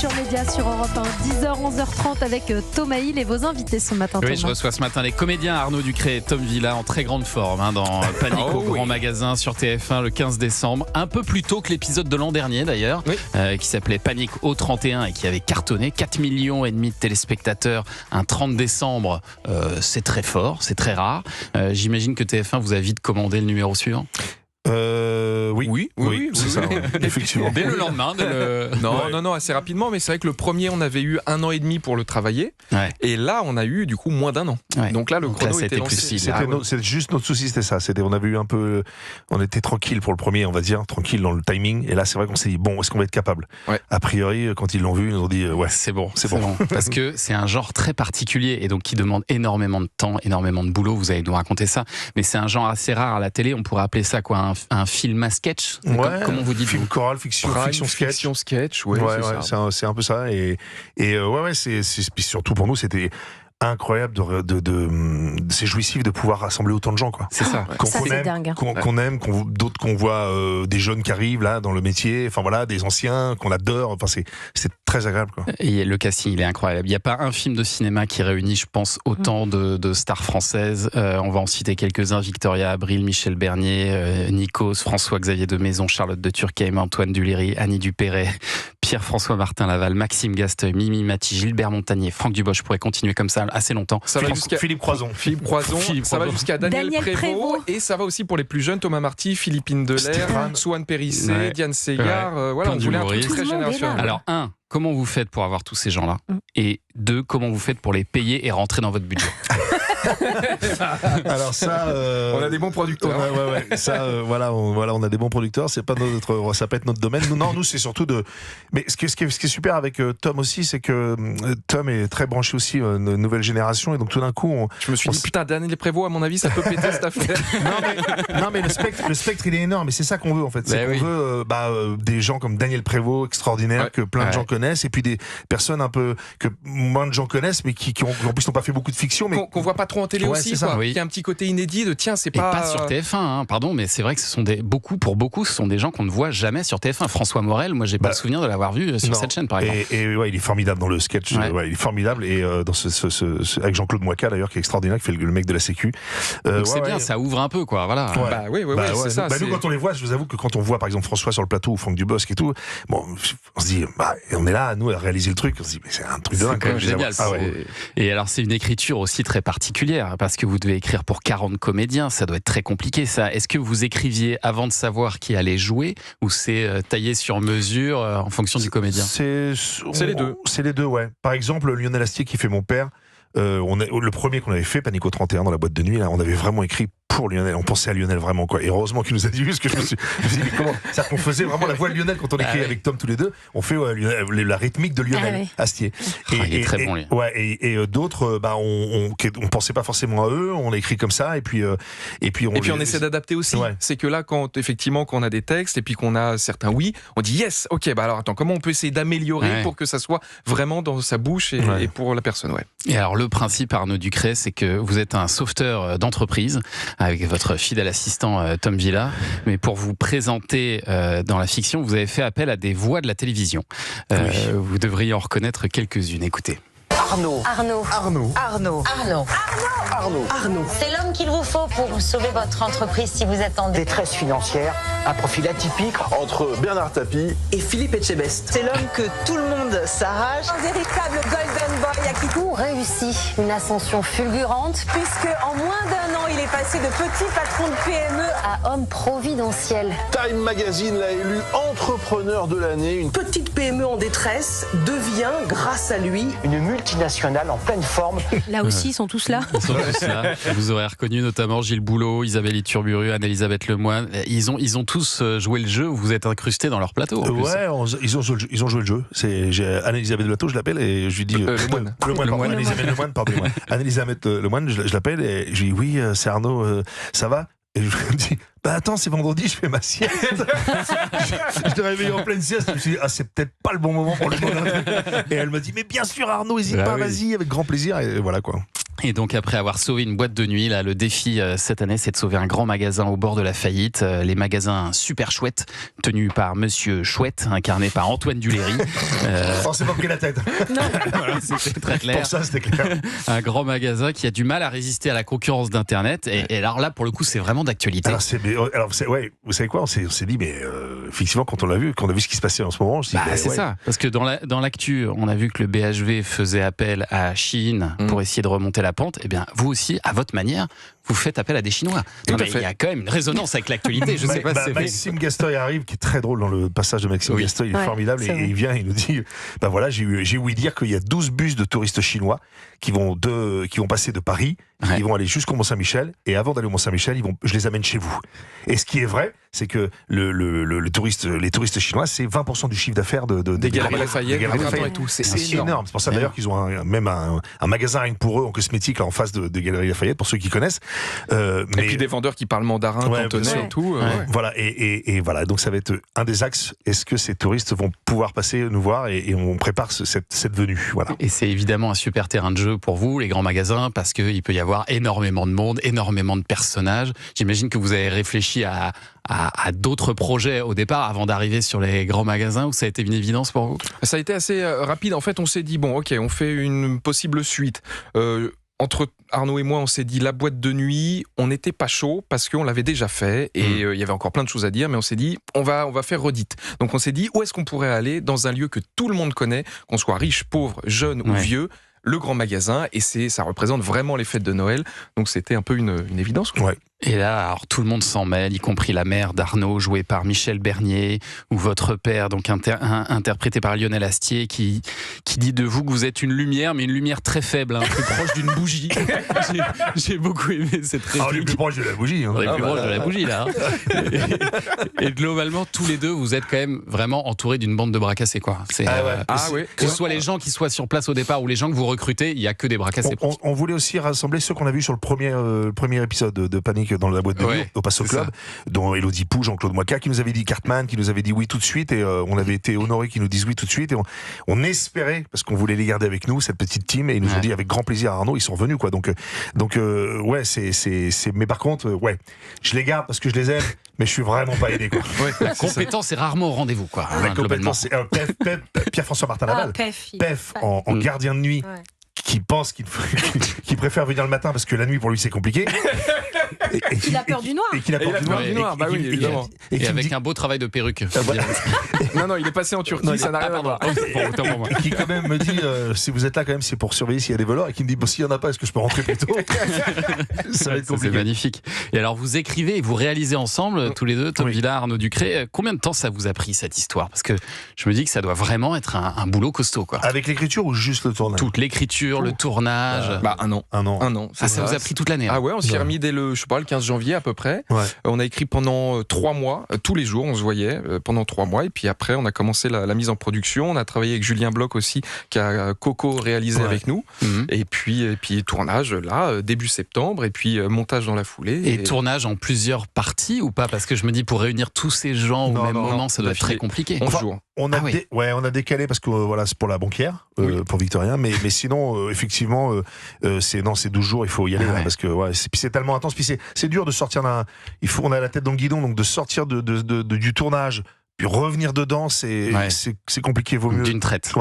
Culture Média sur Europe 1, 10h, 11h30 avec Thomas Hill et vos invités ce matin. Oui, Thomas. je reçois ce matin les comédiens Arnaud Ducré et Tom Villa en très grande forme dans Panique au Grand Magasin sur TF1 le 15 décembre. Un peu plus tôt que l'épisode de l'an dernier d'ailleurs, qui s'appelait Panique au 31 et qui avait cartonné. 4,5 millions de téléspectateurs un 30 décembre. C'est très fort, c'est très rare. J'imagine que TF1 vous a vite commandé le numéro suivant. Oui, c'est ça, effectivement. Dès le lendemain Non, assez rapidement, mais c'est vrai que le premier, on avait eu 1 an et demi pour le travailler, et là, on a eu du coup moins d'1 an. Donc là, le chrono était lancé. C'est juste notre souci, c'était ça. On avait eu un peu, on était tranquille pour le premier, on va dire, tranquille dans le timing, et là, c'est vrai qu'on s'est dit, bon, est-ce qu'on va être capable ? A priori, quand ils l'ont vu, ils nous ont dit, c'est bon. Parce que c'est un genre très particulier, et donc qui demande énormément de temps, énormément de boulot, vous allez nous raconter ça, mais c'est un genre assez rare à la télé, on pourrait appeler ça quoi, un film à sketch. Comment vous dites? Film choral, fiction sketch. C'est un peu ça. Et puis surtout pour nous, c'était incroyable c'est jouissif de pouvoir rassembler autant de gens, quoi. C'est ça. Qu'on aime, d'autres qu'on voit, des jeunes qui arrivent là dans le métier, enfin voilà, des anciens qu'on adore. Enfin c'est très agréable, quoi. Et le casting, il est incroyable. Il n'y a pas un film de cinéma qui réunit, je pense, autant de stars françaises. On va en citer quelques-uns: Victoria Abril, Michel Bernier, Nikos, François-Xavier de Maison, Charlotte de Turckheim, Antoine Duléry, Annie Dupéret, Pierre-François Martin Laval, Maxime Gasteuil, Mimi Mati, Gilbert Montagnier, Franck Dubos. Je pourrais continuer comme ça assez longtemps. Philippe Croison. Ça va jusqu'à Daniel Prévost, et ça va aussi pour les plus jeunes: Thomas Marty, Philippine Delair, Souane Périssé, Diane Segar. On voulait un truc très générationnel. Alors, comment vous faites pour avoir tous ces gens-là? Et 2, comment vous faites pour les payer et rentrer dans votre budget? Alors ça, on a des bons producteurs. Ça, on a des bons producteurs. Ça peut être notre domaine. Nous, c'est surtout Mais ce qui est super avec Tom aussi, c'est que Tom est très branché aussi nouvelle génération, et donc tout d'un coup, je me suis dit putain, Daniel Prévost, à mon avis, ça peut péter cette affaire. non, mais le spectre, il est énorme. Et c'est ça qu'on veut en fait. C'est qu'on veut des gens comme Daniel Prévost, extraordinaire, que plein de gens connaissent, et puis des personnes un peu que moins de gens connaissent, mais qui en plus n'ont pas fait beaucoup de fiction, mais qu'on voit pas trop en télé aussi, quoi. Qui a un petit côté inédit de tiens, c'est pas. Et pas sur TF1, pardon, mais c'est vrai que ce sont beaucoup, ce sont des gens qu'on ne voit jamais sur TF1. François Morel, moi j'ai pas le souvenir de l'avoir vu sur cette chaîne, par exemple. Et il est formidable dans le sketch. Il est formidable, et dans avec Jean-Claude Moicca d'ailleurs, qui est extraordinaire, qui fait le mec de la Sécu. Donc c'est bien, ça ouvre un peu, quoi. Voilà. C'est ça. Nous, quand on les voit, je vous avoue que quand on voit par exemple François sur le plateau ou Franck Dubosc et tout, bon, on se dit, on est là, nous, à réaliser le truc. On se dit, mais c'est un truc de dingue. Génial. Et alors, c'est une écriture aussi très particulière, parce que vous devez écrire pour 40 comédiens, ça doit être très compliqué, ça. Est-ce que vous écriviez avant de savoir qui allait jouer, ou c'est taillé sur mesure en fonction du comédien? C'est les deux. C'est les deux, ouais. Par exemple, Lionel Astier, qui fait mon père, le premier qu'on avait fait, Panique au 31, dans la boîte de nuit, là, on avait vraiment écrit pour Lionel, on pensait à Lionel vraiment, quoi. Et heureusement qu'il nous a dit, parce que je me suis dit, mais comment? C'est-à-dire qu'on faisait vraiment la voix de Lionel quand on écrit avec Tom tous les deux. On fait la rythmique de Lionel Astier. Il est très bon, lui. Et d'autres, on pensait pas forcément à eux, on l'a écrit comme ça, et puis on essaie d'adapter aussi. C'est que là, quand on a des textes et puis qu'on a certains on dit yes, ok, alors attends, comment on peut essayer d'améliorer pour que ça soit vraiment dans sa bouche et pour la personne, Et alors, le principe, Arnaud Ducré, c'est que vous êtes un sauveteur d'entreprise, avec votre fidèle assistant Tom Villa, mais pour vous présenter dans la fiction, vous avez fait appel à des voix de la télévision. Vous devriez en reconnaître quelques-unes. Écoutez. Arnaud. C'est l'homme qu'il vous faut pour sauver votre entreprise si vous êtes en détresse financière, un profil atypique entre Bernard Tapie et Philippe Etchebest. C'est l'homme que tout le monde s'arrache. Un véritable golden boy à qui tout réussit une ascension fulgurante, puisque en moins d'1 an, il est passé de petit patron de PME à homme providentiel. Time Magazine l'a élu entrepreneur de l'année. Une petite PME en détresse devient, grâce à lui, une multinationale en pleine forme. Là aussi, ils sont tous là. Vous aurez reconnu notamment Gilles Boulot, Isabelle Iturburu, Anne-Elisabeth Lemoine. Ils ont tous joué le jeu. Vous êtes incrustés dans leur plateau. Ils ont joué le jeu. Anne-Elisabeth Lemoine, je l'appelle, et je lui dis Lemoine. Anne-Elisabeth Lemoine, pardonnez-moi. Anne-Elisabeth Lemoine, je l'appelle et je lui dis oui, c'est Arnaud, ça va? Et je me dis, attends, c'est vendredi, je fais ma sieste. Je t'ai réveillé en pleine sieste. Je me suis dit, c'est peut-être pas le bon moment pour le demander. Et elle me dit, mais bien sûr, Arnaud, n'hésite pas, vas-y, avec grand plaisir. Et voilà, quoi. Et donc après avoir sauvé une boîte de nuit, là, le défi cette année, c'est de sauver un grand magasin au bord de la faillite. Les magasins Super Chouette, tenus par Monsieur Chouette, incarné par Antoine Duléry. On s'est pas pris la tête. Non. Voilà, c'était très clair. Pour ça, c'était clair. Un grand magasin qui a du mal à résister à la concurrence d'Internet. Et alors là, pour le coup, c'est vraiment d'actualité. Alors, vous savez quoi, on s'est dit, mais effectivement, quand on a vu ce qui se passait en ce moment, on s'est dit, C'est ça. Parce que dans l'actu, on a vu que le BHV faisait appel à Chine pour essayer de remonter la pente. Eh bien, vous aussi, à votre manière, vous faites appel à des Chinois. Il y a quand même une résonance avec l'actualité. Je sais pas si c'est Maxime Gastoy arrive, qui est très drôle dans le passage de Maxime Gastoy, il est formidable, et il vient, il nous dit, voilà, j'ai ouï dire qu'il y a 12 bus de touristes chinois qui vont passer de Paris, qui vont aller jusqu'au Mont-Saint-Michel, et avant d'aller au Mont-Saint-Michel, je les amène chez vous. Et ce qui est vrai, c'est que les touristes chinois, c'est 20% du chiffre d'affaires des Galeries Lafayette et tout. C'est énorme. C'est pour ça d'ailleurs qu'ils ont même un magasin rien que pour eux en cosmétique là, en face des Galeries Lafayette, pour ceux qui connaissent. Et puis des vendeurs qui parlent mandarin, cantonais et tout. Voilà, et voilà, donc ça va être un des axes. Est-ce que ces touristes vont pouvoir passer nous voir, et on prépare cette venue. Voilà. Et c'est évidemment un super terrain de jeu pour vous, les grands magasins, parce qu'il peut y avoir énormément de monde, énormément de personnages. J'imagine que vous avez réfléchi à d'autres projets au départ avant d'arriver sur les grands magasins, où ça a été une évidence pour vous? Ça a été assez rapide. En fait, on s'est dit, bon, ok, on fait une possible suite. Entre Arnaud et moi, on s'est dit la boîte de nuit, on n'était pas chaud parce qu'on l'avait déjà fait et il y avait encore plein de choses à dire, mais on s'est dit on va faire redite. Donc on s'est dit où est-ce qu'on pourrait aller dans un lieu que tout le monde connaît, qu'on soit riche, pauvre, jeune ou vieux, le grand magasin, et ça représente vraiment les fêtes de Noël. Donc c'était un peu une évidence, quoi. Ouais. Et là, alors tout le monde s'en mêle, y compris la mère d'Arnaud, jouée par Michel Bernier, ou votre père, donc interprété par Lionel Astier, qui dit de vous que vous êtes une lumière, mais une lumière très faible, plus proche d'une bougie. J'ai beaucoup aimé cette réplique. On est plus proche de la bougie. On est plus proche de la bougie, là. Et globalement, tous les deux, vous êtes quand même vraiment entourés d'une bande de bras cassés, quoi. Que ce soit les gens qui soient sur place au départ ou les gens que vous recrutez, il n'y a que des bras cassés. On voulait aussi rassembler ceux qu'on a vus sur le premier épisode de Panique dans la boîte de nuit, au Passo Club, dont Élodie Pou, Jean-Claude Moika, qui nous avait dit Cartman, qui nous avait dit oui tout de suite, et on avait été honorés qu'ils nous disent oui tout de suite, et on espérait, parce qu'on voulait les garder avec nous, cette petite team, et ils nous ont dit avec grand plaisir, Arnaud, ils sont revenus, quoi. Donc mais par contre, je les garde parce que je les aime, mais je suis vraiment pas aidé, quoi. La compétence est rarement au rendez-vous, quoi. La compétence, c'est Pierre-François Martin Laval, Pef en gardien de nuit. Qui pense qu'il préfère venir le matin parce que la nuit pour lui c'est compliqué. Et qu'il a peur du noir. Et avec un beau travail de perruque. Non, il est passé en Turquie, ça n'a rien à voir. Et qui quand même me dit, si vous êtes là quand même, c'est pour surveiller s'il y a des voleurs, et qui me dit, s'il n'y en a pas, est-ce que je peux rentrer plus tôt? Ça va être compliqué. C'est magnifique. Et alors vous écrivez et vous réalisez ensemble, tous les deux, Tom Villa, Arnaud Ducré. Combien de temps ça vous a pris cette histoire? Parce que je me dis que ça doit vraiment être un boulot costaud, quoi. Avec l'écriture ou juste le tournage? Toute l'écriture, le tournage. Un an. Ça vous a pris toute l'année. Ah ouais, on s'y est remis dès le 15 janvier à peu près. On a écrit pendant 3 mois, tous les jours on se voyait pendant 3 mois, et puis après on a commencé la mise en production. On a travaillé avec Julien Bloch aussi, qui a co-réalisé avec nous. Et puis tournage là, début septembre, et puis montage dans la foulée. Et tournage en plusieurs parties ou pas? Parce que je me dis, pour réunir tous ces gens au même moment, ça doit être très compliqué. On a décalé parce que c'est pour la banquière, pour Victorien, mais sinon effectivement c'est 12 jours, il faut y aller parce que puis c'est tellement intense, puis c'est dur de sortir on a la tête dans le guidon, donc de sortir du tournage puis revenir dedans, c'est compliqué, vaut mieux d'une traite.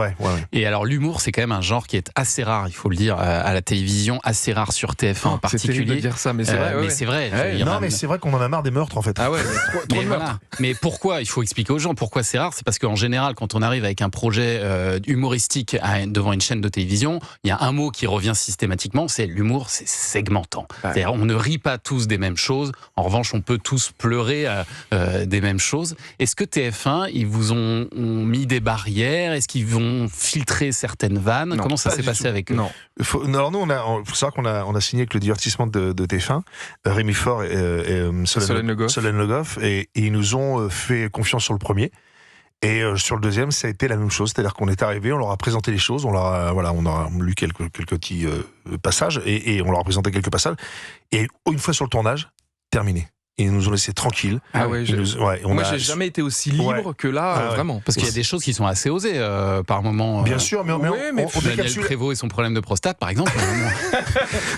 Et alors l'humour, c'est quand même un genre qui est assez rare, il faut le dire, à la télévision, assez rare sur TF1 en particulier. C'est terrible de dire ça, mais c'est vrai. Mais c'est vrai. Mais c'est vrai qu'on en a marre des meurtres, en fait. Trop de meurtres. Voilà. Mais pourquoi? Il faut expliquer aux gens pourquoi c'est rare. C'est parce qu'en général, quand on arrive avec un projet humoristique devant une chaîne de télévision, il y a un mot qui revient systématiquement, c'est l'humour, c'est segmentant. C'est-à-dire, on ne rit pas tous des mêmes choses. En revanche, on peut tous pleurer des mêmes choses. Est-ce que TF1, ils vous ont mis des barrières? Est-ce qu'ils vont filtrer certaines vannes? Comment ça s'est passé avec eux? Non. Faut savoir qu'on a signé avec le divertissement de TF1, Rémi Faure et Solène Le Goff, et ils nous ont fait confiance sur le premier. Et sur le deuxième, ça a été la même chose, c'est-à-dire qu'on est arrivé, on leur a présenté les choses, on a lu quelques petits passages, et on leur a présenté quelques passages, et une fois sur le tournage, terminé. et ils nous ont laissés tranquilles. Ah ouais, moi, j'ai jamais été aussi libre que là, vraiment. Parce qu'il y a des choses qui sont assez osées par moment. Bien sûr, mais on Daniel Prévost et son problème de prostate, par exemple.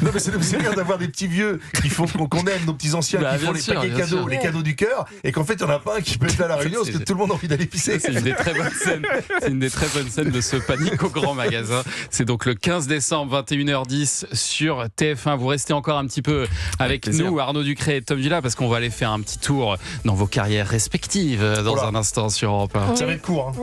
Non, mais c'est bien d'avoir des petits vieux qui font qu'on aime, nos petits anciens qui font les paquets cadeaux, les cadeaux du cœur, et qu'en fait, il n'y en a pas un qui peut être là à la réunion parce que tout le monde a envie d'aller pisser. C'est une des très bonnes scènes. C'est une des très bonnes scènes de ce Panique au grand magasin. C'est donc le 15 décembre, 21h10 sur TF1. Vous restez encore un petit peu avec nous, Arnaud Ducré et Tom Villa, parce qu'on va aller faire un petit tour dans vos carrières respectives dans un instant sur Europe 1. Ça va être court.